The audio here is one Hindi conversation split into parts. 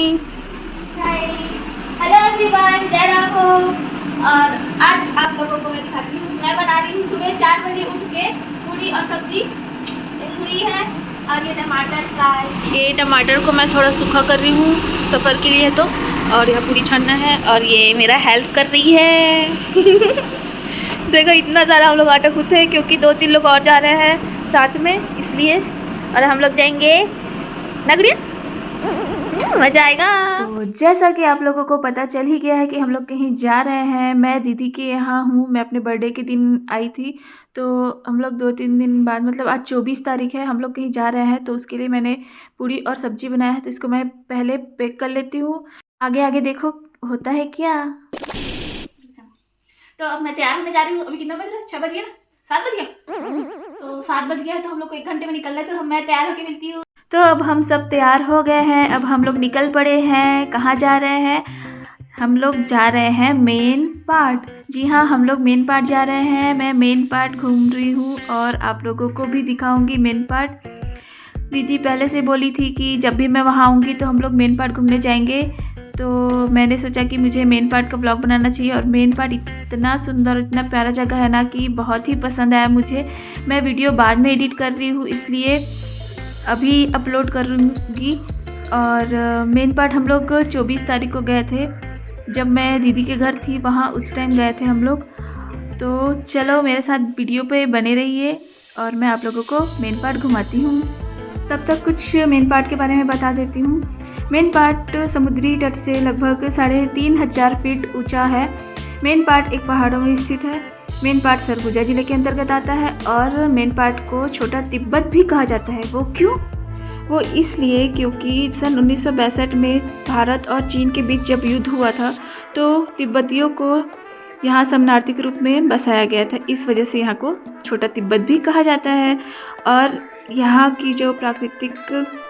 मॉर्निंग। हाय, हेलो एवरीवन, जय राम हो। और आज आप लोगों को मैं दिखाती हूँ, मैं बना रही हूँ सुबह 4 बजे उठ के पूरी और सब्जी। ये पूरी है और ये टमाटर फ्राई। ये टमाटर को मैं थोड़ा सूखा कर रही हूँ सफ़र के लिए, तो और यह पूरी छानना है और ये मेरा हेल्प कर रही है। देखो इतना सारा हम लोग आटा गूँथे हैं क्योंकि 2-3 लोग और जा रहे हैं साथ में, इसलिए। और हम लोग जाएंगे नगरिया, मज़ा आएगा। तो जैसा कि आप लोगों को पता चल ही गया है कि हम लोग कहीं जा रहे हैं। मैं दीदी के यहाँ हूँ, मैं अपने बर्थडे के दिन आई थी, तो हम लोग 2-3 दिन बाद, मतलब आज 24 तारीख है, हम लोग कहीं जा रहे हैं, तो उसके लिए मैंने पूरी और सब्जी बनाया है। तो इसको मैं पहले पैक कर लेती हूँ, आगे आगे देखो होता है क्या। तो अब मैं तैयार होने जा रही हूँ। अभी कितना बज रहा है? 6 बज गया ना? 7 बज गया? तो 7 बज गया है, तो हम लोग को 1 घंटे में निकलना है। तो मैं तैयार होके मिलती हूँ। तो अब हम सब तैयार हो गए हैं, अब हम लोग निकल पड़े हैं। कहाँ जा रहे हैं? हम लोग जा रहे हैं मेन पार्ट। जी हाँ, हम लोग मेन पार्ट जा रहे हैं। मैं मेन पार्ट घूम रही हूँ और आप लोगों को भी दिखाऊंगी मेन पार्ट। दीदी पहले से बोली थी कि जब भी मैं वहाँ आऊँगी तो हम लोग मेन पार्ट घूमने जाएंगे, तो मैंने सोचा कि मुझे मेन पार्ट का ब्लॉग बनाना चाहिए। और मेन पार्ट इतना सुंदर, इतना प्यारा जगह है ना कि बहुत ही पसंद आया मुझे। मैं वीडियो बाद में एडिट कर रही हूँ, इसलिए अभी अपलोड करूँगी। और मेन पार्ट हम लोग 24 तारीख को गए थे, जब मैं दीदी के घर थी वहाँ, उस टाइम गए थे हम लोग। तो चलो मेरे साथ वीडियो पे बने रहिए और मैं आप लोगों को मेन पार्ट घुमाती हूँ। तब तक कुछ मेन पार्ट के बारे में बता देती हूँ। मेन पार्ट समुद्री तट से लगभग 3500 फीट ऊंचा है। मेन पार्ट एक पहाड़ों में स्थित है। मेन पार्ट सरगुजा जिले के अंतर्गत आता है और मेन पार्ट को छोटा तिब्बत भी कहा जाता है। वो क्यों? वो इसलिए क्योंकि सन 1962 में भारत और चीन के बीच जब युद्ध हुआ था, तो तिब्बतियों को यहाँ शरणार्थी के रूप में बसाया गया था। इस वजह से यहाँ को छोटा तिब्बत भी कहा जाता है। और यहाँ की जो प्राकृतिक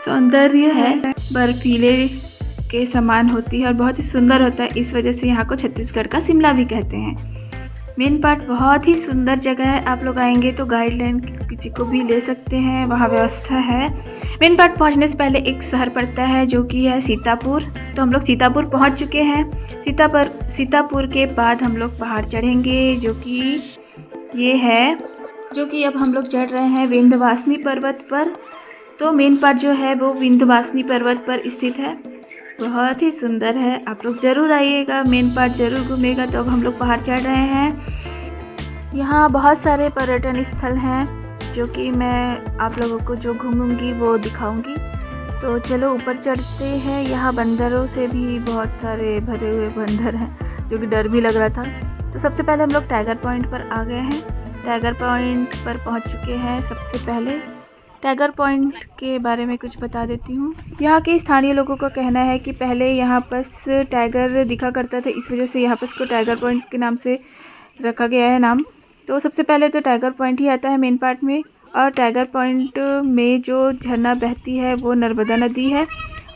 सौंदर्य है बर्फीले के समान होती है और बहुत ही सुंदर होता है। इस वजह से यहाँ को छत्तीसगढ़ का शिमला भी कहते हैं। मेन पार्ट बहुत ही सुंदर जगह है। आप लोग आएंगे तो गाइडलाइन किसी को भी ले सकते हैं, वहाँ व्यवस्था है। मेन पार्ट पहुँचने से पहले एक शहर पड़ता है जो कि है सीतापुर। तो हम लोग सीतापुर पहुँच चुके हैं। सीतापुर के बाद हम लोग पहाड़ चढ़ेंगे, जो कि ये है, जो कि अब हम लोग चढ़ रहे हैं विंध्यवासिनी पर्वत पर। तो मेन पार्ट जो है वो विंध्यवासिनी पर्वत पर स्थित है, बहुत ही सुंदर है। आप लोग ज़रूर आइएगा, मेन पार्ट ज़रूर घूमेगा। तो अब हम लोग पहाड़ चढ़ रहे हैं। यहाँ बहुत सारे पर्यटन स्थल हैं जो कि मैं आप लोगों को जो घूमूंगी वो दिखाऊंगी। तो चलो ऊपर चढ़ते हैं। यहाँ बंदरों से भी बहुत सारे भरे हुए बंदर हैं, जो कि डर भी लग रहा था। तो सबसे पहले हम लोग टाइगर पॉइंट पर आ गए हैं। टाइगर पॉइंट पर पहुँच चुके हैं। सबसे पहले टाइगर पॉइंट के बारे में कुछ बता देती हूँ। यहाँ के स्थानीय लोगों का कहना है कि पहले यहाँ पास टाइगर दिखा करता था, इस वजह से यहाँ पास को टाइगर पॉइंट के नाम से रखा गया है नाम। तो सबसे पहले तो टाइगर पॉइंट ही आता है मेन पार्ट में। और टाइगर पॉइंट में जो झरना बहती है वो नर्मदा नदी है।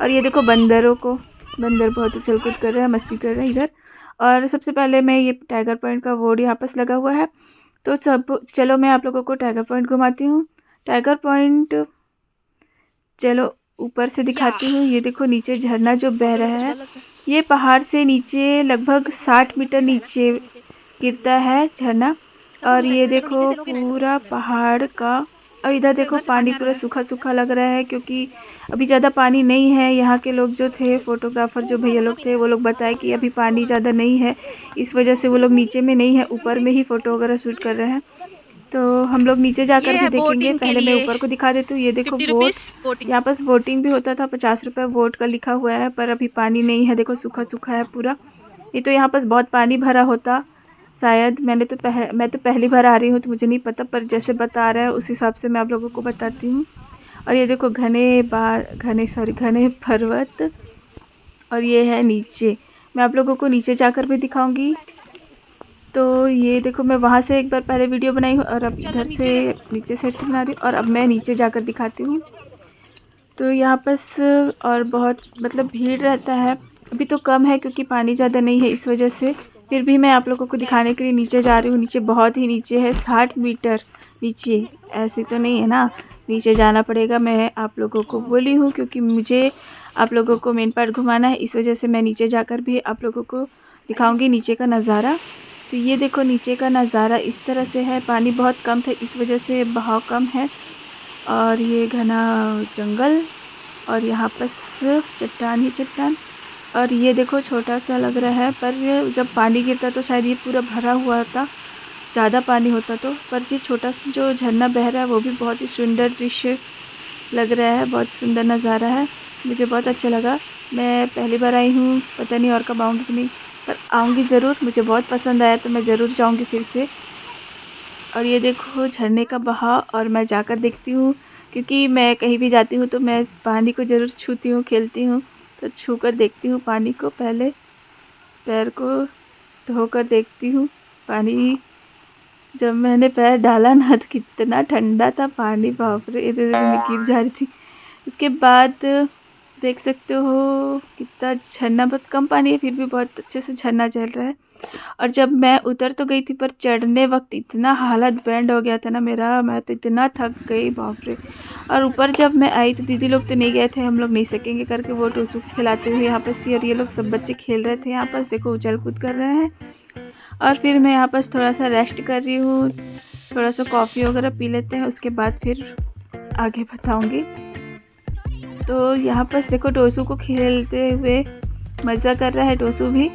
और ये देखो बंदरों को, बंदर बहुत उछल कूद कर रहे हैं, मस्ती कर रहे हैं इधर। और सबसे पहले मैं ये टाइगर पॉइंट का बोर्ड यहाँ पास लगा हुआ है। तो चलो मैं आप लोगों को टाइगर पॉइंट घुमाती हूँ। टाइगर पॉइंट चलो ऊपर से दिखाती हूँ। ये देखो नीचे झरना जो बह रहा है, ये पहाड़ से नीचे लगभग 60 मीटर नीचे गिरता है झरना। और ये देखो पूरा पहाड़ का, और इधर देखो पानी पूरा सूखा सूखा लग रहा है क्योंकि अभी ज़्यादा पानी नहीं है। यहाँ के लोग जो थे, फोटोग्राफर जो भैया लोग थे, वो लोग बताए कि अभी पानी ज़्यादा नहीं है, इस वजह से वो लोग नीचे में नहीं है, ऊपर में ही फ़ोटो वगैरह शूट कर रहे हैं। तो हम लोग नीचे जाकर भी देखेंगे। पहले मैं ऊपर को दिखा देती हूँ। ये देखो वोट, यहाँ पास वोटिंग भी होता था, 50 रुपये वोट का लिखा हुआ है, पर अभी पानी नहीं है। देखो सूखा सूखा है पूरा। ये तो यहाँ पास बहुत पानी भरा होता शायद। मैं तो पहली बार आ रही हूँ तो मुझे नहीं पता, पर जैसे बता रहा है उस हिसाब से मैं आप लोगों को बताती हूँ। और ये देखो घने पर्वत। और ये है नीचे, मैं आप लोगों को नीचे जाकर भी दिखाऊंगी। तो ये देखो मैं वहाँ से एक बार पहले वीडियो बनाई हूँ और अब इधर से नीचे साइड से बना रही हूँ, और अब मैं नीचे जाकर दिखाती हूँ। तो यहाँ पास और बहुत मतलब भीड़ रहता है। अभी तो कम है क्योंकि पानी ज़्यादा नहीं है, इस वजह से। फिर भी मैं आप लोगों को दिखाने के लिए नीचे जा रही हूँ। नीचे बहुत ही नीचे है, 60 मीटर नीचे। ऐसे तो नहीं है ना नीचे जाना पड़ेगा। मैं आप लोगों को बोली हूँ क्योंकि मुझे आप लोगों को मेन पार्ट घुमाना है, इस वजह से मैं नीचे जाकर भी आप लोगों को दिखाऊंगी नीचे का नज़ारा। तो ये देखो नीचे का नज़ारा इस तरह से है। पानी बहुत कम था, इस वजह से बहाव कम है। और ये घना जंगल और यहाँ पर चट्टान ही चट्टान। और ये देखो छोटा सा लग रहा है, पर जब पानी गिरता तो शायद ये पूरा भरा हुआ था, ज़्यादा पानी होता तो। पर ये छोटा सा जो झरना बह रहा है वो भी बहुत ही सुंदर दृश्य लग रहा है, बहुत सुंदर नज़ारा है। मुझे बहुत अच्छा लगा। मैं पहली बार आई हूँ, पता नहीं और कब आऊँगी कि नहीं, पर आऊँगी ज़रूर। मुझे बहुत पसंद आया तो मैं ज़रूर जाऊँगी फिर से। और ये देखो झरने का बहाव, और मैं जाकर देखती हूँ क्योंकि मैं कहीं भी जाती हूँ तो मैं पानी को ज़रूर छूती हूँ, खेलती हूँ। तो छू कर देखती हूँ पानी को, पहले पैर को धोकर देखती हूँ पानी। जब मैंने पैर डाला ना तो कितना ठंडा था पानी, बाप रे, इधर मैं गिर जा रही थी। उसके बाद देख सकते हो कितना झरना, बहुत कम पानी है फिर भी बहुत अच्छे से झरना चल रहा है। और जब मैं उतर तो गई थी, पर चढ़ने वक्त इतना हालत बैंड हो गया था ना मेरा, मैं तो इतना थक गई, बाप रे। और ऊपर जब मैं आई तो दीदी लोग तो नहीं गए थे, हम लोग नहीं सकेंगे करके वो टोसू को खिलाते हुए यहाँ पर थी। और ये लोग सब बच्चे खेल रहे थे यहाँ पर, देखो उछल कूद कर रहे हैं। और फिर मैं यहाँ पर थोड़ा सा रेस्ट कर रही हूँ, थोड़ा सा कॉफ़ी वगैरह पी लेते हैं, उसके बाद फिर आगे बताऊँगी। तो यहाँ पर देखो टोसू को खेलते हुए मज़ा कर रहा है टोसू भी।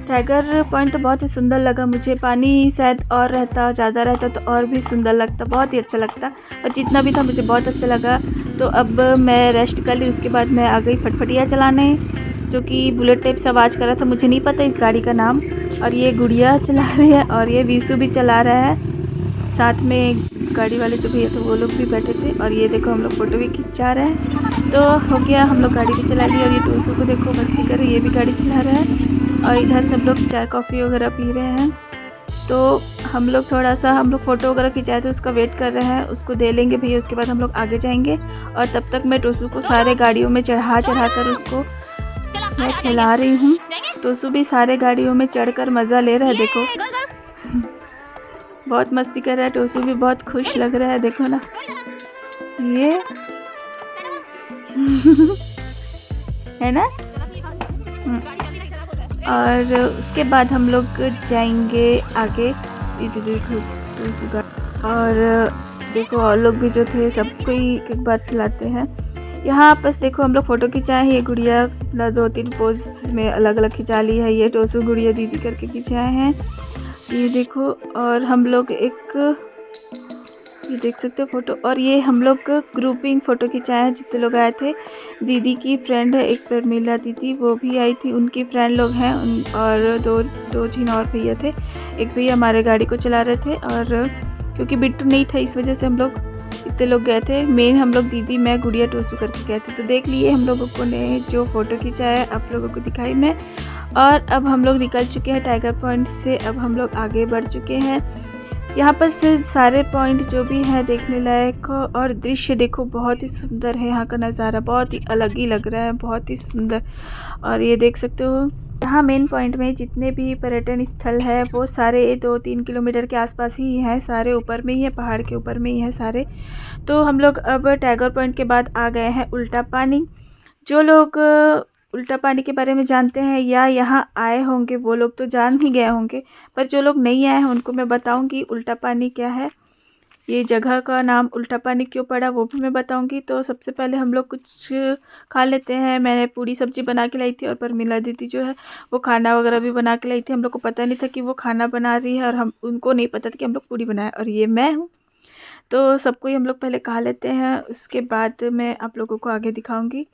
टाइगर पॉइंट तो बहुत ही सुंदर लगा मुझे। पानी शायद और रहता, ज़्यादा रहता तो और भी सुंदर लगता, बहुत ही अच्छा लगता, पर जितना भी था मुझे बहुत अच्छा लगा। तो अब मैं रेस्ट कर ली, उसके बाद मैं आ गई फटफटिया चलाने, जो कि बुलेट टाइप से आवाज़ कर रहा था। मुझे नहीं पता इस गाड़ी का नाम। और ये गुड़िया चला रही है और ये विशु भी चला रहा है, साथ में गाड़ी वाले जो भैया थे वो लोग भी बैठे थे। और ये देखो हम लोग फ़ोटो भी खिंचा रहे हैं। तो हो गया, हम लोग गाड़ी भी चला ली। और ये टोसू को देखो मस्ती कर रही है, ये भी गाड़ी चला रहा है। और इधर सब लोग चाय कॉफ़ी वगैरह पी रहे हैं। तो हम लोग थोड़ा सा फ़ोटो वगैरह खिंचाए तो उसका वेट कर रहे हैं, उसको दे लेंगे भैया, उसके बाद हम लोग आगे जाएंगे। और तब तक मैं टोसू को सारे गाड़ियों में चढ़ा कर उसको मैं खिला रही हूँ। टोसू भी सारे गाड़ियों में चढ़कर मज़ा ले रहा है, देखो बहुत मस्ती कर रहा है। टोसू भी बहुत खुश लग रहा है, देखो ना ये है ना। और उसके बाद हम लोग जाएंगे आगे। देखो टोसू का, और देखो और लोग भी जो थे सबको ही एक बार चलाते हैं। यहाँ बस देखो हम लोग फ़ोटो खिंचाए हैं। ये गुड़िया 2-3 पोज में अलग अलग खिंचा ली है। ये टोसू गुड़िया दीदी करके खिंचाए हैं, ये देखो। और हम लोग ये देख सकते हो फ़ोटो। और ये हम लोग ग्रुपिंग फ़ोटो खिंचाए हैं, जितने लोग आए थे। दीदी की फ्रेंड है एक प्रमिला दीदी, वो भी आई थी, उनकी फ्रेंड लोग हैं। और दो जिन और भैया थे, एक भैया हमारे गाड़ी को चला रहे थे। और क्योंकि बिट्टू नहीं था इस वजह से हम लोग इतने लोग गए थे। मेन हम लोग दीदी, मैं, गुड़िया, टोसू करके गए थे। तो देख लिए हम लोगों को ने जो फ़ोटो खिंचाया आप लोगों को दिखाई मैं। और अब हम लोग निकल चुके हैं टाइगर पॉइंट से, अब हम लोग आगे बढ़ चुके हैं। यहाँ पर से सारे पॉइंट जो भी हैं देखने लायक, और दृश्य देखो बहुत ही सुंदर है। यहाँ का नज़ारा बहुत ही अलग ही लग रहा है, बहुत ही सुंदर। और ये देख सकते हो यहाँ मेन पॉइंट में जितने भी पर्यटन स्थल है वो सारे 2-3 किलोमीटर के आसपास ही हैं, सारे ऊपर में ही है, पहाड़ के ऊपर में ही है सारे। तो हम लोग अब टाइगर पॉइंट के बाद आ गए हैं उल्टा पानी। जो लोग उल्टा पानी के बारे में जानते हैं या यहाँ आए होंगे वो लोग तो जान ही गए होंगे, पर जो लोग नहीं आए हैं उनको मैं बताऊंगी उल्टा पानी क्या है, ये जगह का नाम उल्टा पानी क्यों पड़ा वो भी मैं बताऊंगी। तो सबसे पहले हम लोग कुछ खा लेते हैं। मैंने पूरी सब्जी बना के लाई थी, और परमिला दीदी जो है वो खाना वगैरह भी बना के लाई थी। हम लोग को पता नहीं था कि वो खाना बना रही है, और उनको नहीं पता था कि हम लोग पूरी बनाए। और ये मैं हूँ, तो सबको ही हम लोग पहले खा लेते हैं, उसके बाद मैं आप लोगों को आगे दिखाऊँगी।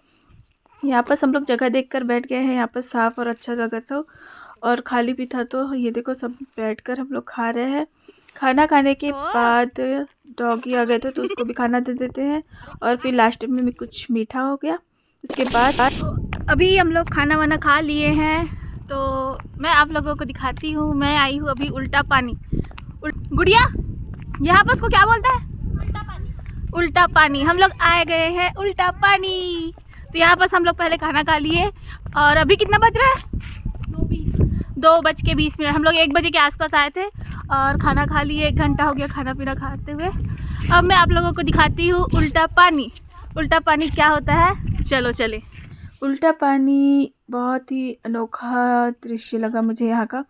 यहाँ पर हम लोग जगह देखकर बैठ गए हैं। यहाँ पर साफ़ और अच्छा जगह था और खाली भी था। तो ये देखो सब बैठकर हम लोग खा रहे हैं। खाना खाने के बाद डॉगी आ गए थे तो उसको भी खाना दे देते हैं, और फिर लास्ट में भी कुछ मीठा हो गया। इसके बाद अभी हम लोग खाना वाना खा लिए हैं, तो मैं आप लोगों को दिखाती हूँ। मैं आई हूँ अभी उल्टा पानी। गुड़िया यहाँ पर उसको क्या बोलता है? उल्टा पानी। उल्टा पानी। हम लोग आए गए हैं उल्टा पानी। तो यहाँ पर हम लोग पहले खाना खा लिए, और अभी कितना बज रहा है? 2:20 हम लोग 1 बजे के आसपास आए थे और खाना खा लिए। 1 घंटा हो गया खाना पीना खाते हुए। अब मैं आप लोगों को दिखाती हूँ उल्टा पानी। उल्टा पानी क्या होता है, चलो चले। उल्टा पानी बहुत ही अनोखा दृश्य लगा मुझे यहाँ का,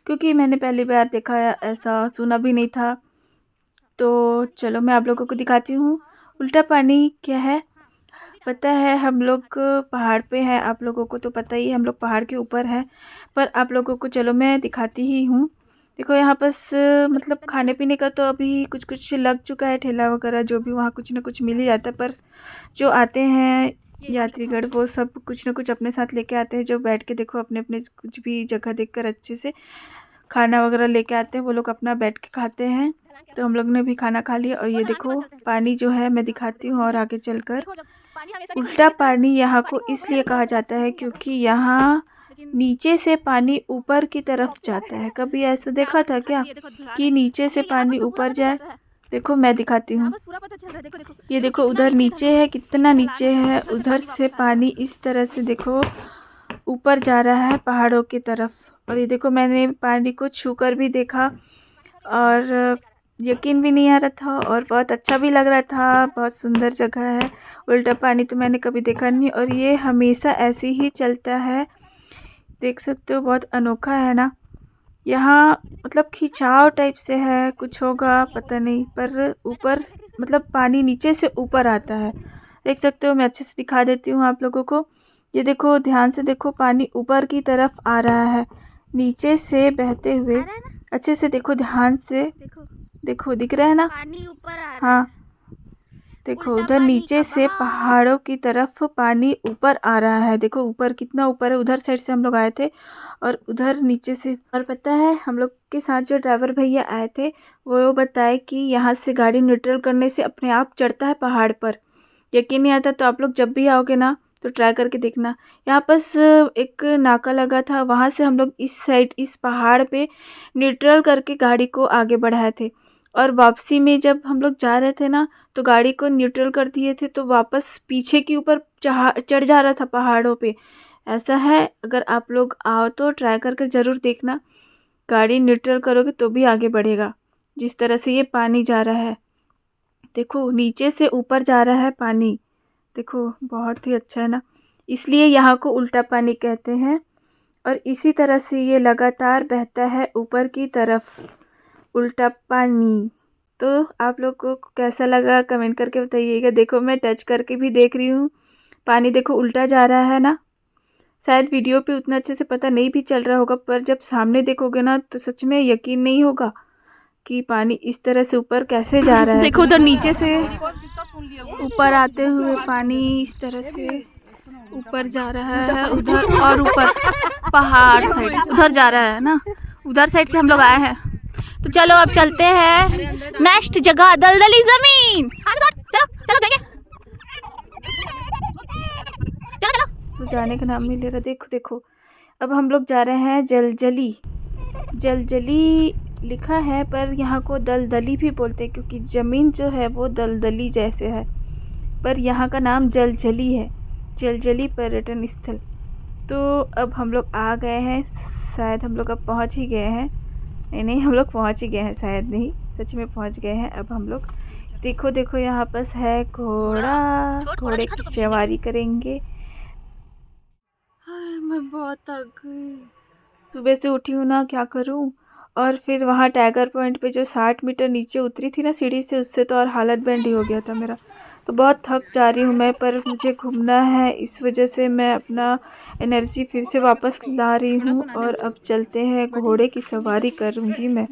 क्योंकि मैंने पहली बार देखा, ऐसा सुना भी नहीं था। तो चलो मैं आप लोगों को दिखाती हूँ उल्टा पानी क्या है। पता है हम लोग पहाड़ पे हैं, आप लोगों को तो पता ही है हम लोग पहाड़ के ऊपर हैं, पर आप लोगों को चलो मैं दिखाती ही हूँ। देखो यहाँ बस मतलब खाने पीने का तो अभी कुछ कुछ लग चुका है, ठेला वगैरह जो भी, वहाँ कुछ ना कुछ मिल ही जाता है। पर जो आते हैं यात्रीगण वो सब कुछ ना कुछ अपने साथ लेके आते हैं, जो बैठ के देखो अपने अपने कुछ भी जगह देखकर अच्छे से खाना वगैरह लेके आते हैं, वो लोग अपना बैठ के खाते हैं। तो हम लोग ने भी खाना खा लिया। और ये देखो पानी जो है मैं दिखाती हूँ और आगे चलकर। उल्टा पानी यहाँ को इसलिए कहा जाता है क्योंकि यहाँ नीचे से पानी ऊपर की तरफ जाता है। कभी ऐसा देखा था क्या कि नीचे से पानी ऊपर जाए? देखो मैं दिखाती हूँ, ये देखो उधर नीचे है, कितना नीचे है, उधर से पानी इस तरह से देखो ऊपर जा रहा है पहाड़ों की तरफ। और ये देखो मैंने पानी को छूकर भी देखा और यकीन भी नहीं आ रहा था और बहुत अच्छा भी लग रहा था। बहुत सुंदर जगह है। उल्टा पानी तो मैंने कभी देखा नहीं और ये हमेशा ऐसे ही चलता है, देख सकते हो, बहुत अनोखा है ना। यहाँ मतलब खिंचाव टाइप से है, कुछ होगा पता नहीं, पर ऊपर मतलब पानी नीचे से ऊपर आता है, देख सकते हो। मैं अच्छे से दिखा देती हूँ आप लोगों को। ये देखो ध्यान से देखो, पानी ऊपर की तरफ आ रहा है नीचे से बहते हुए। अच्छे से देखो ध्यान से, देखो दिख रहा है ना, पानी ऊपर आ रहा है। हाँ देखो उधर नीचे से पहाड़ों की तरफ पानी ऊपर आ रहा है। देखो ऊपर कितना ऊपर है, उधर साइड से हम लोग आए थे और उधर नीचे से। और पता है हम लोग के साथ जो ड्राइवर भैया आए थे वो बताए कि यहाँ से गाड़ी न्यूट्रल करने से अपने आप चढ़ता है पहाड़ पर। यकीन नहीं आता तो आप लोग जब भी आओगे ना तो ट्राई करके देखना। यहाँ बस एक नाका लगा था, वहाँ से हम लोग इस साइड इस पहाड़ पे न्यूट्रल करके गाड़ी को आगे बढ़ाए थे। और वापसी में जब हम लोग जा रहे थे ना तो गाड़ी को न्यूट्रल कर दिए थे, तो वापस पीछे के ऊपर चढ़ जा रहा था पहाड़ों पे। ऐसा है, अगर आप लोग आओ तो ट्राई करके ज़रूर देखना। गाड़ी न्यूट्रल करोगे तो भी आगे बढ़ेगा। जिस तरह से ये पानी जा रहा है, देखो नीचे से ऊपर जा रहा है पानी, देखो बहुत ही अच्छा है ना। इसलिए यहाँ को उल्टा पानी कहते हैं। और इसी तरह से ये लगातार बहता है ऊपर की तरफ, उल्टा पानी। तो आप लोग को कैसा लगा कमेंट करके बताइएगा। देखो मैं टच करके भी देख रही हूँ, पानी देखो उल्टा जा रहा है ना। शायद वीडियो पे उतना अच्छे से पता नहीं भी चल रहा होगा, पर जब सामने देखोगे ना तो सच में यकीन नहीं होगा कि पानी इस तरह से ऊपर कैसे जा रहा है। देखो उधर नीचे से ऊपर आते हुए पानी इस तरह से ऊपर जा रहा है, उधर और ऊपर पहाड़ साइड उधर जा रहा है ना, उधर साइड से हम लोग आए हैं। तो चलो अब चलते हैं नेक्स्ट जगह, दलदली जमीन। चलो चलो जाएंगे, चलो चलो। तो जाने का नाम नहीं ले रहा। देखो देखो अब हम लोग जा रहे हैं जलजली। जलजली लिखा है पर यहाँ को दलदली भी बोलते हैं, क्योंकि ज़मीन जो है वो दलदली जैसे है, पर यहाँ का नाम जलजली है, जलजली पर्यटन स्थल। तो अब हम लोग आ गए हैं, शायद हम लोग अब पहुँच ही गए हैं। नहीं हम लोग पहुँच ही गए हैं, शायद नहीं सच में पहुँच गए हैं। अब हम लोग देखो देखो यहाँ पास है घोड़ा, घोड़े की सवारी करेंगे। मैं बहुत थक गई, सुबह से उठी हूँ ना, क्या करूँ। और फिर वहाँ टाइगर पॉइंट पे जो 60 मीटर नीचे उतरी थी ना सीढ़ी से, उससे तो और हालत बैंड ही हो गया था मेरा। तो बहुत थक जा रही हूँ मैं, पर मुझे घूमना है, इस वजह से मैं अपना एनर्जी फिर से वापस ला रही हूँ। और अब चलते हैं, घोड़े की सवारी करूँगी मैं,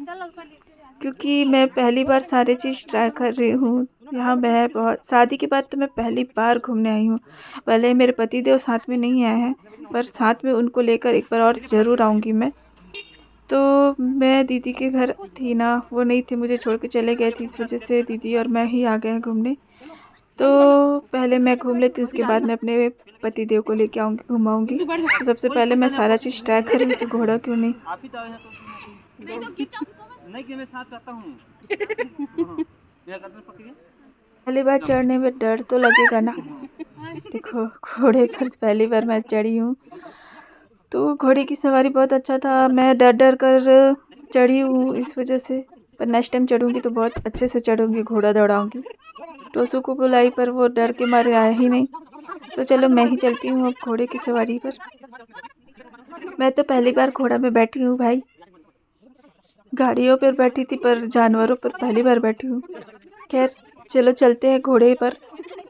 क्योंकि मैं पहली बार सारी चीज़ ट्राई कर रही हूँ। यहाँ मैं बहुत, शादी के बाद तो मैं पहली बार घूमने आई हूँ। पहले मेरे पति देव साथ में नहीं आए हैं, पर साथ में उनको लेकर एक बार और ज़रूर आऊँगी मैं। तो मैं दीदी के घर थी ना, वो नहीं थे, मुझे छोड़ के चले गए थे, इस वजह से दीदी और मैं ही आ गए हैं घूमने। तो पहले मैं घूम लेती हूँ, उसके बाद मैं अपने पति देव को लेके आऊँगी, घुमाऊँगी। तो सबसे पहले मैं सारा चीज़ ट्राई करूँ, तो घोड़ा क्यों नहीं। पहली बार चढ़ने में डर तो लगेगा ना। देखो घोड़े पर पहली बार मैं चढ़ी हूँ, तो घोड़े की सवारी बहुत अच्छा था। मैं डर डर कर चढ़ी हूँ इस वजह से। पर नेक्स्ट टाइम चढ़ूँगी तो बहुत अच्छे से चढ़ूँगी, घोड़ा दौड़ाऊँगी। टोसू को बुलाई पर वो डर के मारे आया ही नहीं, तो चलो मैं ही चलती हूँ अब घोड़े की सवारी पर। मैं तो पहली बार घोड़ा में बैठी हूँ भाई, गाड़ियों पर बैठी थी पर जानवरों पर पहली बार बैठी हूँ। खैर चलो चलते हैं घोड़े पर।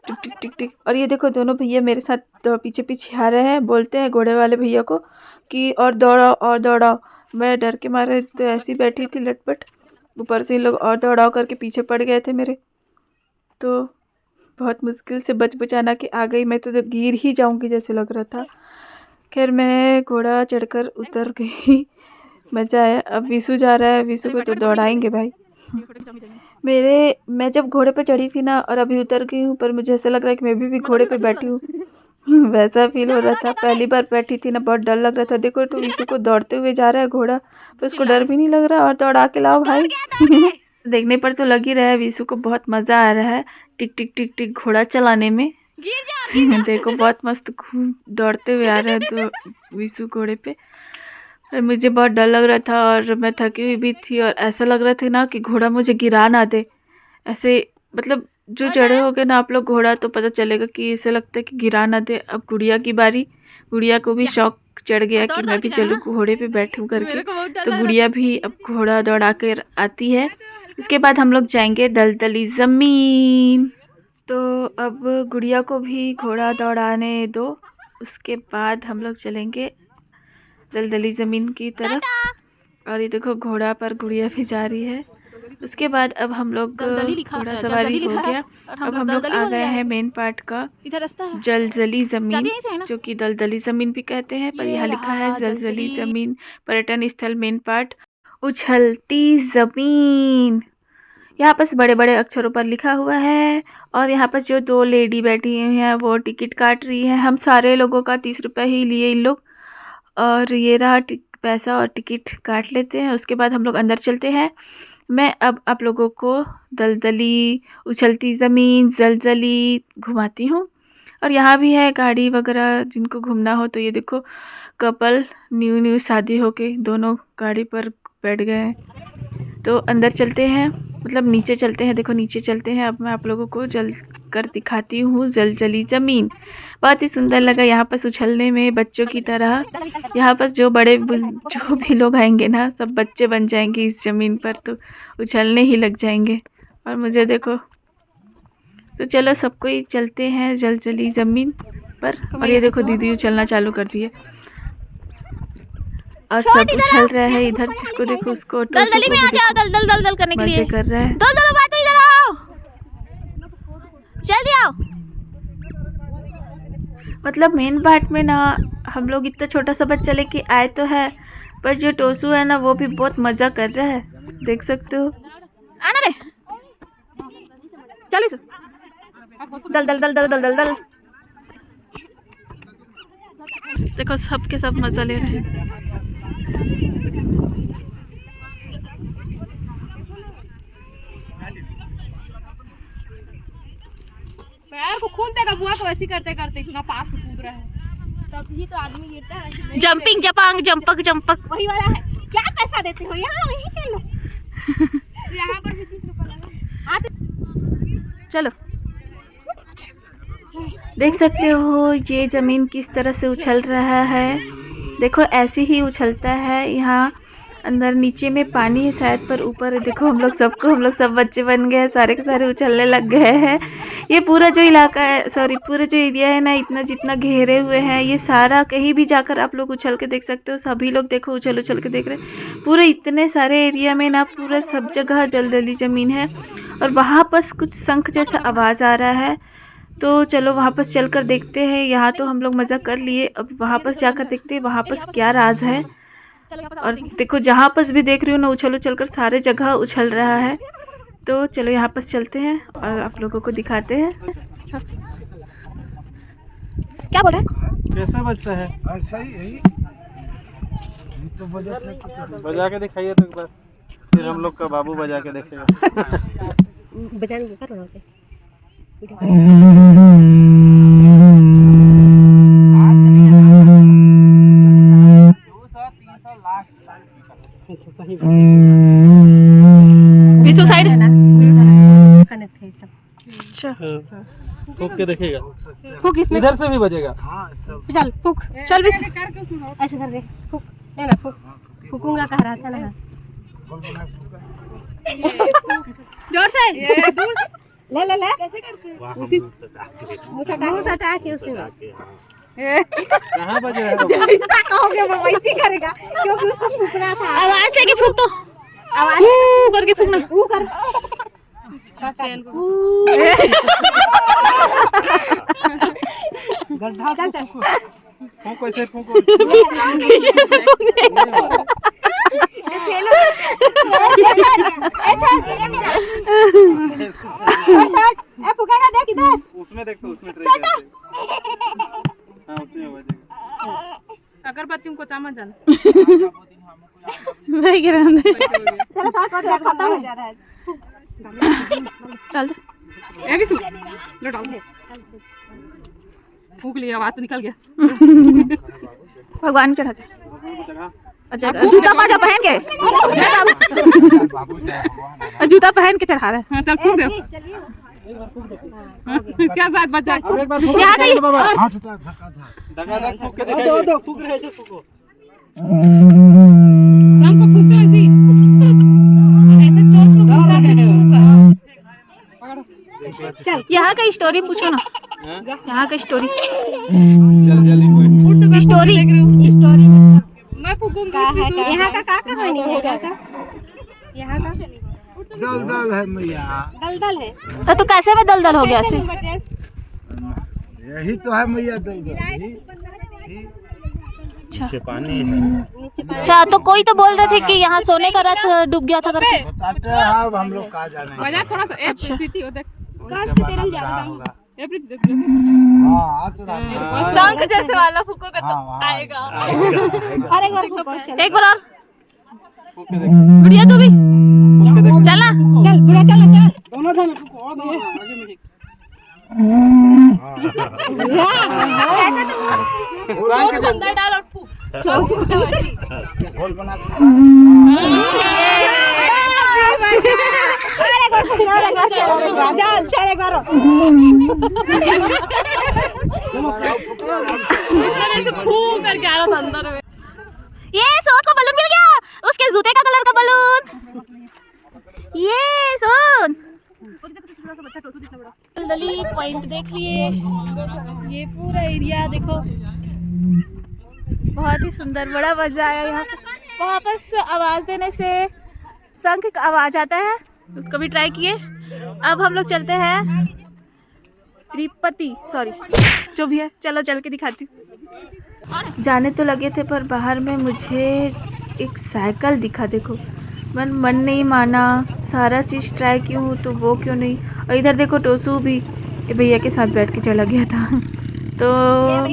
टिक टिक टिक टिक। और ये देखो दोनों भैया मेरे साथ तो पीछे पीछे आ रहे हैं, बोलते हैं घोड़े वाले भैया को कि और दौड़ाओ और दौड़ाओ। मैं डर के मारे तो ऐसी बैठी थी लटपट, ऊपर से इन लोग और दौड़ाओ करके पीछे पड़ गए थे मेरे, तो बहुत मुश्किल से बच बचाना के आ गई। मैं तो गिर ही जाऊंगी जैसे लग रहा था। खैर मैं घोड़ा चढ़कर उतर गई, मज़ा आया। अब विशु जा रहा है, विशु को तो दौड़ाएंगे भाई। मैं जब घोड़े पे चढ़ी थी ना और अभी उतर गई हूँ, पर मुझे ऐसा लग रहा है कि मैं भी घोड़े पे बैठी हूँ। वैसा फील हो रहा था, पहली बार बैठी थी ना, बहुत डर लग रहा था। देखो तो विशु को दौड़ते हुए जा रहा है घोड़ा, पर उसको डर भी नहीं लग रहा। और दौड़ा के लाओ भाई। देखने पर तो लग ही रहा है विशु को बहुत मज़ा आ रहा है टिक टिक टिक टिक घोड़ा चलाने में। देखो बहुत मस्त खूब दौड़ते हुए आ रहा है तो विशु घोड़े पे। और मुझे बहुत डर लग रहा था और मैं थकी हुई भी थी, और ऐसा लग रहा था ना कि घोड़ा मुझे गिरा ना दे। ऐसे मतलब जो चढ़े हो गए ना आप लोग घोड़ा, तो पता चलेगा कि ऐसे लगता है कि गिरा ना दे। अब गुड़िया की बारी, गुड़िया को भी शौक चढ़ गया कि मैं भी चलूँ घोड़े पे बैठूं करके, तो गुड़िया भी अब घोड़ा दौड़ा कर आती है। उसके बाद हम लोग जाएंगे दलदली ज़मीन। तो अब गुड़िया को भी घोड़ा दौड़ाने दो, उसके बाद हम लोग चलेंगे दलदली ज़मीन की तरफ। और ये देखो घोड़ा पर गुड़िया भी जा रही है। उसके बाद अब हम लोग घोड़ा सवारी हो गया, अब हम लोग आ गए हैं मेन पार्ट का, जलजली ज़मीन, जो कि दलदली ज़मीन भी कहते हैं, पर यहाँ लिखा है जलजली ज़मीन पर्यटन स्थल मेन पार्ट उछलती ज़मीन। यहाँ पर बड़े बड़े अक्षरों पर लिखा हुआ है। और यहाँ पर जो दो लेडी बैठी हुई हैं वो टिकट काट रही है। हम सारे लोगों का 30 रुपये ही लिए इन लोग, और ये रहा पैसा और टिकट काट लेते हैं। उसके बाद हम लोग अंदर चलते हैं। मैं अब आप लोगों को दलदली, उछलती ज़मीन, जलजली घुमाती हूँ। और यहाँ भी है गाड़ी वगैरह जिनको घूमना हो, तो ये देखो कपल न्यू शादी होके दोनों गाड़ी पर बैठ गए हैं। तो अंदर चलते हैं, मतलब नीचे चलते हैं। देखो नीचे चलते हैं। अब मैं आप लोगों को जल कर दिखाती हूँ जलजली ज़मीन। बहुत ही सुंदर लगा यहाँ पर उछलने में, बच्चों की तरह। यहाँ पर जो भी लोग आएंगे ना, सब बच्चे बन जाएंगे इस ज़मीन पर, तो उछलने ही लग जाएंगे। और मुझे देखो, तो चलो सबको ही चलते हैं जलजली ज़मीन पर। और ये देखो दीदी उछलना चालू कर दिए और सब उछल रहा है इधर। जिसको देखो उसको दलदली में आ जाओ, दलदल दलदल करने के लिए मजे कर रहा है। दलदल बात इधर आओ, जल्दी आओ। मतलब मेन पार्ट में ना हम लोग इतना छोटा सा बच्चा लेके आए तो है, पर जो टोसू है ना वो भी बहुत मज़ा कर रहा है, देख सकते हो। आना रे, चलो दल दल दल दल दल दल दल। देखो सब के सब मज़ा ले रहे हैं। पैर को खोल देगा बुआ, तो ऐसे करते करते इतना पास में कूद रहा है, तभी तो आदमी गिरता है। जंपिंग जपांग जंपक जंपक वही वाला है। क्या पैसा देते हो यहाँ, वही कर लो। यहाँ पर भी 30 रुपये लगा। चलो देख सकते हो ये ज़मीन किस तरह से उछल रहा है। देखो ऐसे ही उछलता है। यहाँ अंदर नीचे में पानी है शायद, पर ऊपर देखो हम लोग सब बच्चे बन गए हैं, सारे के सारे उछलने लग गए हैं। ये पूरा जो इलाका है, सॉरी पूरा जो एरिया है ना, इतना जितना घेरे हुए हैं, ये सारा कहीं भी जाकर आप लोग उछल के देख सकते हो। सभी लोग देखो उछल उछल के देख रहे हैं। पूरे इतने सारे एरिया में ना पूरा सब जगह दलदली ज़मीन है। और वहाँ पर कुछ शंख जैसा आवाज़ आ रहा है, तो चलो वहाँ पर चल कर देखते हैं। यहाँ तो हम लोग मज़ा कर लिए, अब वहाँ पर जाकर देखते हैं वहाँ पर क्या राज है। और देखो जहाँ पर भी देख रही हूँ ना, उछल उछल कर सारे जगह उछल रहा है। तो चलो यहाँ पर चलते हैं और आप लोगों को दिखाते हैं। क्या बोल रहे हैं? कैसा बजता है? ऐसा ही है, तो बजा के दिखाइए तो एक बार, फिर हम लोग का बाबू बजा के देखेगा। बजाने का करो ना। अच्छा फूक के देखेगा, फूक इसमें, इधर से भी बजेगा। हाँ सब चल फूक, चल भी ऐसे कर दे, फूक ले ना, फूक फूकूंगा कह रहा था ना। जोर से दूर से ले ले ले, कैसे करते उसी मुंह सटा के उसी में कहाँ बज रहा है? जैसा कहोगे वो वैसे करेगा, क्योंकि उसको फूकना था। आवाज लेके फूक तो, आवाज करके फूकना। वो कर गड्ढा चल चल फूको, ऐसे फूको। फूकेगा, देख इधर, उसमें देख तो उसमें ट्राई करते। हाँ उसमें बजेगा। अगरबत्ती को चामच जान भाई गिरा दे। चलो साथ में खत्म हो जा रहा है। चल ए भी सुन लो डाल दे, फूक लिया, आवाज तो निकल गया। भगवान चढ़ाते। चढ़ा। अच्छा जूता पाजा पहन के, जूता पहन के चढ़ा रहा है। हाँ चल फूक दे, क्या साथ बच जाए। अब एक बार फूक यहाँ के देख बाबा। हाथ उठा, धक्का था। धगाधक फूक के दिखाइए। दो फूक रहे ऐसे फूको। शाम को फूकते ऐसे ही, ऐसे चोट को घुसा के चल यहाँ का स्टोरी पूछो ना, हाँ? यहाँ का स्टोरी जल्दी पॉइंट। स्टोरी स्टोरी मैं फूकूंगा। यहाँ का कहानी है, यहाँ का दल है मैया, दलदल है। तो कैसे में दलदल हो गया ऐसे? यही तो है मैया, दल अच्छा तो कोई तो बोल रहे थे कि यहाँ सोने का रथ डूब गया था करके। बताते हैं। अब हम लोग कहाँ जाने बजा थोड़ा सा। ए प्रीति हो देख, काश के तेरम जा रहा होगा। ए प्रीति देख, हाँ आ तो रहा है। शंख जैसे वाला फूकोगे तो हाँ, आएगा। अरे एक बार फूको, चल एक बार और फूक के देख। गुड़िया तू भी चला। चल बुढ़ा, चल चल दोनों था ना फूको, और दोनों आगे में ही। चोट को अंदर डाल और फूक। गोल बना के। चल चल एक बार ऐसे फूक करके आ रहा था अंदर में। ये सोन को बलून मिल गया, उसके जूते का कलर का बलून। ये सोन दलदली पॉइंट देख लिए, ये पूरा एरिया देखो, बहुत ही सुंदर, बड़ा मजा आया यहाँ पे। वापस आवाज देने से शंख का आवाज आता है, उसको भी ट्राई किए। अब हम लोग चलते हैं तिरुपति, सॉरी जो भी है, चलो चल के दिखाती हूँ। जाने तो लगे थे पर बाहर में मुझे एक साइकिल दिखा, देखो मन नहीं माना, सारा चीज़ ट्राई की हूँ तो वो क्यों नहीं। और इधर देखो टोसू भी भैया के साथ बैठ के चला गया था। तो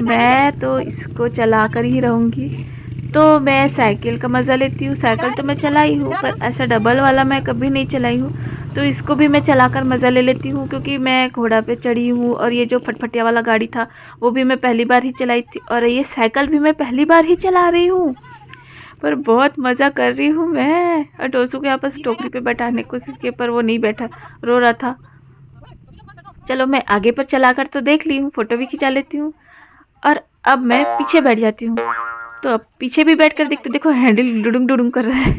मैं तो इसको चला कर ही रहूँगी। तो मैं साइकिल का मज़ा लेती हूँ, साइकिल तो मैं चलाई हूँ पर ऐसा डबल वाला मैं कभी नहीं चलाई हूँ, तो इसको भी मैं चलाकर मज़ा ले लेती हूँ। क्योंकि मैं घोड़ा पे चढ़ी हूँ और ये जो फटफटिया वाला गाड़ी था वो भी मैं पहली बार ही चलाई थी, और ये साइकिल भी मैं पहली बार ही चला रही हूँ, पर बहुत मज़ा कर रही हूँ मैं। और टोसू को यहाँ पर टोकरी पे बैठाने की कोशिश की पर वो नहीं बैठा, रो रहा था। चलो मैं आगे पर चलाकर तो देख ली हूँ, फ़ोटो भी खिंचा लेती हूँ, और अब मैं पीछे बैठ जाती हूँ। तो अब पीछे भी बैठ कर देखते, देखो हैंडल डुडुंग डुडुंग कर रहा है।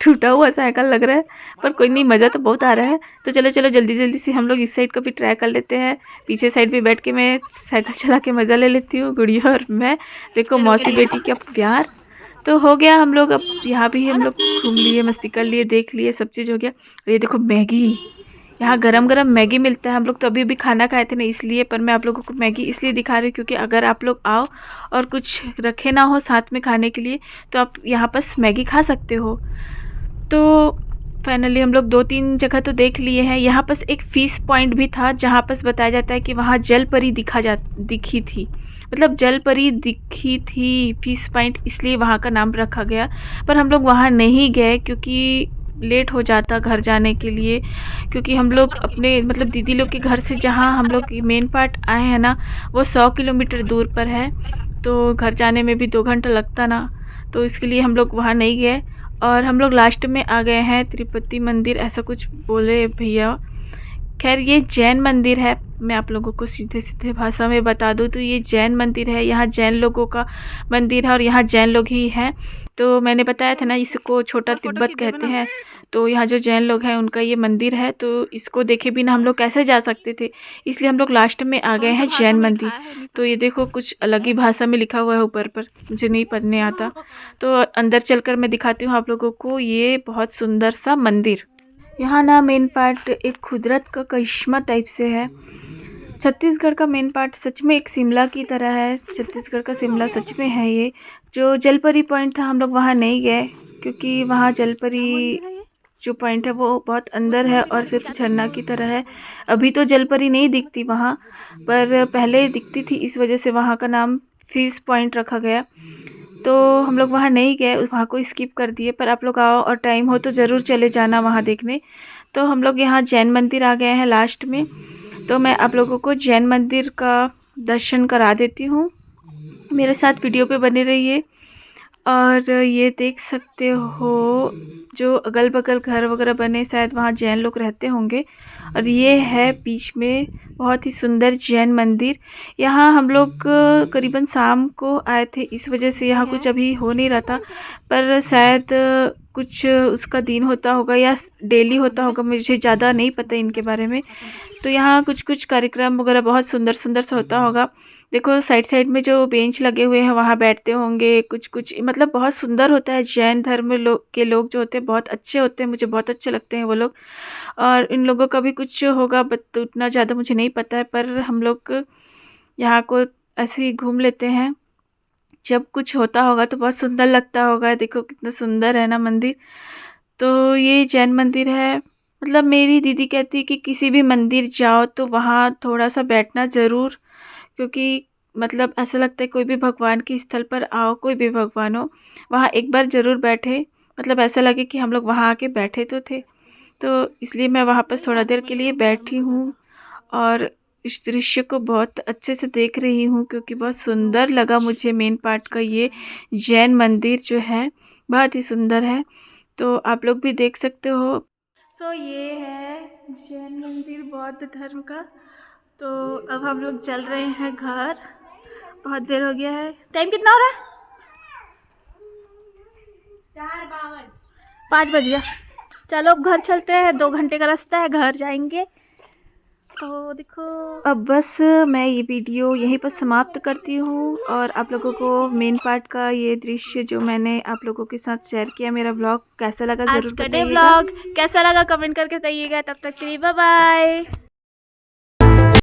टूटा हुआ साइकिल लग रहा है, पर कोई नहीं, मज़ा तो बहुत आ रहा है। तो चलो चलो जल्दी जल्दी से हम लोग इस साइड को भी ट्राई कर लेते हैं। पीछे साइड पे बैठ के मैं साइकिल चला के मज़ा ले लेती हूँ, गुड़िया और मैं। देखो मौसी बेटी का प्यार तो हो गया। हम लोग अब यहाँ भी हम लोग घूम लिए, मस्ती कर लिए, देख लिए, सब चीज़ हो गया। और ये देखो मैगी, यहाँ गरम गरम मैगी मिलता है। हम लोग तो अभी खाना खाए थे ना इसलिए, पर मैं आप लोगों को मैगी इसलिए दिखा रही हूँ क्योंकि अगर आप लोग आओ और कुछ रखे ना हो साथ में खाने के लिए तो आप यहाँ पर मैगी खा सकते हो। तो फाइनली हम लोग 2-3 जगह तो देख लिए हैं। यहाँ पर एक फ़िश पॉइंट भी था जहाँ पर बताया जाता है कि वहाँ जल परी दिखी थी, मतलब जल परी दिखी थी फ़िश पॉइंट, इसलिए वहाँ का नाम रखा गया। पर हम लोग वहाँ नहीं गए क्योंकि लेट हो जाता घर जाने के लिए, क्योंकि हम लोग अपने मतलब दीदी लोग के घर से जहाँ हम लोग मेन पार्ट आए हैं ना वो 100 किलोमीटर दूर पर है, तो घर जाने में भी 2 घंटा लगता ना, तो इसके लिए हम लोग वहाँ नहीं गए। और हम लोग लास्ट में आ गए हैं तिरुपति मंदिर, ऐसा कुछ बोले भैया खैर ये जैन मंदिर है। मैं आप लोगों को सीधे सीधे भाषा में बता दूँ तो ये जैन मंदिर है। यहाँ जैन लोगों का मंदिर है और यहाँ जैन लोग ही हैं। तो मैंने बताया था ना, इसको छोटा तिब्बत कहते हैं। तो यहाँ जो जैन लोग हैं उनका ये मंदिर है। तो इसको देखे बिना हम लोग कैसे जा सकते थे, इसलिए हम लोग लास्ट में आ गए हैं जैन मंदिर। तो ये देखो कुछ अलग ही भाषा में लिखा हुआ है ऊपर पर, मुझे नहीं पढ़ने आता। तो अंदर चलकर मैं दिखाती हूँ आप लोगों को ये बहुत सुंदर सा मंदिर। यहाँ ना मेन पार्ट एक कुदरत का करिश्मा टाइप से है। छत्तीसगढ़ का मेन पार्ट सच में एक शिमला की तरह है। छत्तीसगढ़ का शिमला सच में है। ये जो जलपरी पॉइंट था हम लोग वहाँ नहीं गए, क्योंकि वहाँ जलपरी जो पॉइंट है वो बहुत अंदर है और सिर्फ झरना की तरह है। अभी तो जलपरी नहीं दिखती वहाँ, पर पहले दिखती थी, इस वजह से वहाँ का नाम फिश पॉइंट रखा गया। तो हम लोग वहाँ नहीं गए, वहाँ को स्किप कर दिए। पर आप लोग आओ और टाइम हो तो ज़रूर चले जाना वहाँ देखने। तो हम लोग यहाँ जैन मंदिर आ गए हैं लास्ट में। तो मैं आप लोगों को जैन मंदिर का दर्शन करा देती हूँ, मेरे साथ वीडियो पे बने रहिए। और ये देख सकते हो जो अगल बगल घर वगैरह बने, शायद वहाँ जैन लोग रहते होंगे। और ये है बीच में बहुत ही सुंदर जैन मंदिर। यहाँ हम लोग करीबन शाम को आए थे, इस वजह से यहाँ कुछ अभी हो नहीं रहा था। पर शायद कुछ उसका दिन होता होगा या डेली होता होगा, मुझे ज़्यादा नहीं पता इनके बारे में। तो यहाँ कुछ कुछ कार्यक्रम वगैरह बहुत सुंदर सुंदर सा होता होगा। देखो साइड साइड में जो बेंच लगे हुए हैं वहाँ बैठते होंगे कुछ मतलब बहुत सुंदर होता है। जैन धर्म के लोग जो होते हैं बहुत अच्छे होते हैं, मुझे बहुत अच्छे लगते हैं वो लोग। और इन लोगों का भी कुछ होगा, बट उतना ज़्यादा मुझे नहीं पता है। पर हम लोग यहाँ को ऐसे ही घूम लेते हैं, जब कुछ होता होगा तो बहुत सुंदर लगता होगा। देखो कितना सुंदर है ना मंदिर। तो ये जैन मंदिर है। मतलब मेरी दीदी कहती है कि किसी भी मंदिर जाओ तो वहाँ थोड़ा सा बैठना ज़रूर, क्योंकि मतलब ऐसा लगता है कोई भी भगवान के स्थल पर आओ, कोई भी भगवान हो, वहाँ एक बार ज़रूर बैठे, मतलब ऐसा लगे कि हम लोग वहाँ आके बैठे तो थे। तो इसलिए मैं वहाँ पर थोड़ा देर के लिए बैठी हूँ और इस दृश्य को बहुत अच्छे से देख रही हूँ, क्योंकि बहुत सुंदर लगा मुझे मेन पार्ट का ये जैन मंदिर जो है बहुत ही सुंदर है। तो आप लोग भी देख सकते हो। सो ये है जैन मंदिर बौद्ध धर्म का। तो अब हम लोग चल रहे हैं घर, बहुत देर हो गया है। टाइम कितना हो रहा है? 4:52। 5 बज गया। चलो अब घर चलते हैं, 2 घंटे का रास्ता है, घर जाएंगे। तो देखो अब बस मैं ये वीडियो यहीं पर समाप्त करती हूँ और आप लोगों को मेन पार्ट का ये दृश्य जो मैंने आप लोगों के साथ शेयर किया, मेरा ब्लॉग कैसा लगा ज़रूर बताइएगा। आज का डे ब्लॉग कैसा लगा कमेंट करके बताइएगा। तब तक के लिए बाय बाय।